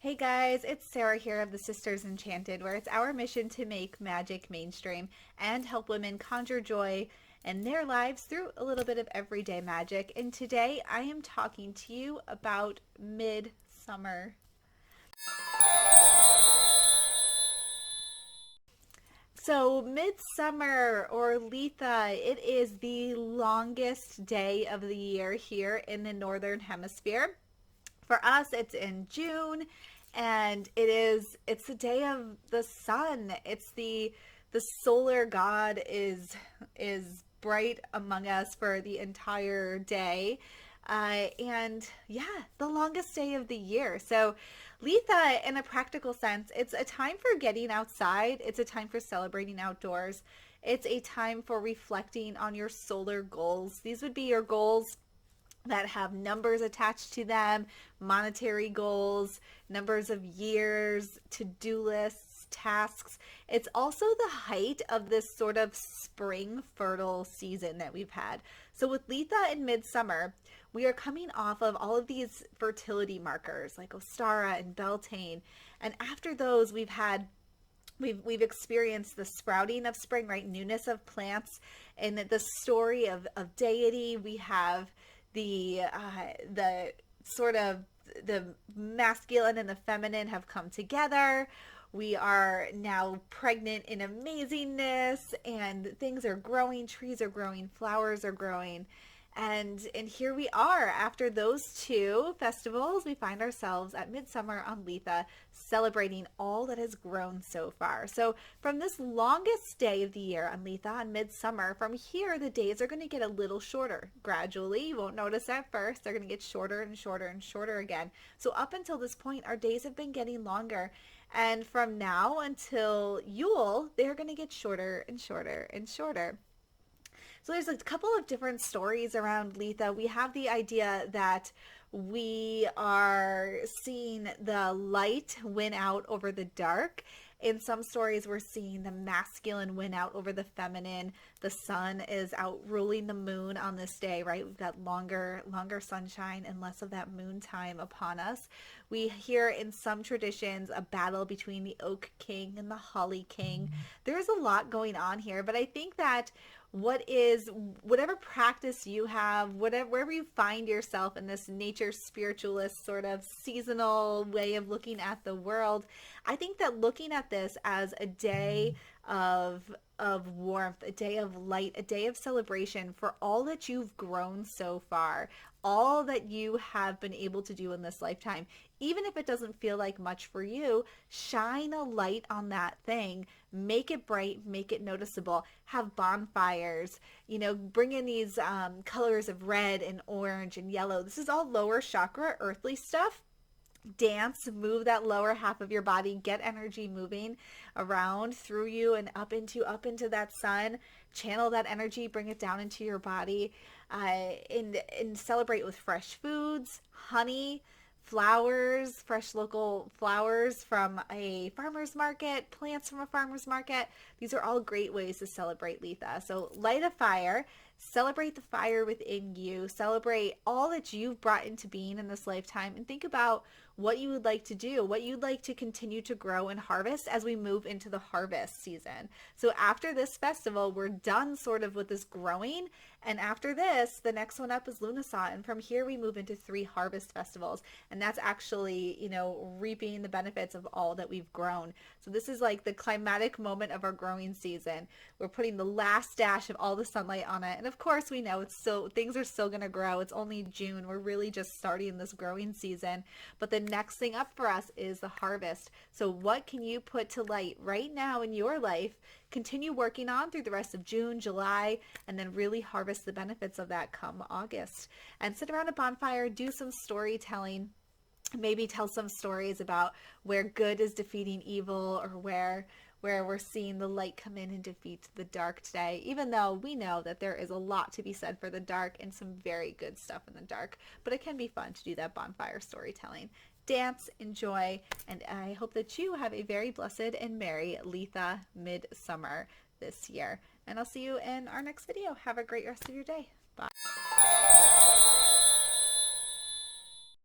Hey guys, it's Sarah here of the Sisters Enchanted, where it's our mission to make magic mainstream and help women conjure joy in their lives through a little bit of everyday magic. And today I am talking to you about midsummer. So, midsummer or Litha, it is the longest day of the year here in the Northern Hemisphere. For us, it's in June, and it's the day of the sun. It's the solar god is bright among us for the entire day. And yeah, the longest day of the year. So, Litha, in a practical sense, it's a time for getting outside. It's a time for celebrating outdoors. It's a time for reflecting on your solar goals. These would be your goals that have numbers attached to them, monetary goals, numbers of years, to-do lists, tasks. It's also the height of this sort of spring fertile season that we've had. So with Litha in midsummer, we are coming off of all of these fertility markers like Ostara and Beltane. And after those, we've experienced the sprouting of spring, right? Newness of plants, and the story of deity. We have the sort of the masculine and the feminine have come together. We are now pregnant in amazingness, and things are growing, trees are growing, flowers are growing. And here we are. After those two festivals, we find ourselves at Midsummer on Litha, celebrating all that has grown so far. So from this longest day of the year on Litha on Midsummer, from here the days are going to get a little shorter. Gradually, you won't notice at first, they're going to get shorter and shorter and shorter again. So up until this point, our days have been getting longer. And from now until Yule, they're going to get shorter and shorter and shorter. So there's a couple of different stories around Litha. We have the idea that we are seeing the light win out over the dark. In some stories, we're seeing the masculine win out over the feminine. The sun is out ruling the moon on this day, right? We've got longer sunshine and less of that moon time upon us. We hear in some traditions a battle between the Oak King and the Holly King. There's a lot going on here, but I think that whatever practice you have, wherever you find yourself in this nature spiritualist sort of seasonal way of looking at the world, I think that looking at this as a day of warmth, a day of light, a day of celebration for all that you've grown so far, all that you have been able to do in this lifetime. Even if it doesn't feel like much for you, shine a light on that thing, make it bright, make it noticeable, have bonfires, bring in these colors of red and orange and yellow. This is all lower chakra, earthly stuff. Dance, move that lower half of your body, get energy moving around through you and up into that sun. Channel that energy, bring it down into your body, and celebrate with fresh foods, honey, flowers, fresh local flowers from a farmer's market, plants from a farmer's market. These are all great ways to celebrate Litha. So light a fire, celebrate the fire within you, celebrate all that you've brought into being in this lifetime, and think about what you would like to do, what you'd like to continue to grow and harvest as we move into the harvest season. So after this festival, we're done sort of with this growing. And after this, the next one up is Lunasaw. And from here, we move into 3 harvest festivals. And that's actually, reaping the benefits of all that we've grown. So this is like the climatic moment of our growing season. We're putting the last dash of all the sunlight on it. And of course, we know things are still going to grow. It's only June. We're really just starting this growing season. But the next thing up for us is the harvest. So what can you put to light right now in your life, continue working on through the rest of June, July, and then really harvest the benefits of that come August? And sit around a bonfire, do some storytelling, maybe tell some stories about where good is defeating evil, or where we're seeing the light come in and defeat the dark today, even though we know that there is a lot to be said for the dark and some very good stuff in the dark. But it can be fun to do that bonfire storytelling. Dance, enjoy, and I hope that you have a very blessed and merry Litha midsummer this year. And I'll see you in our next video. Have a great rest of your day. Bye.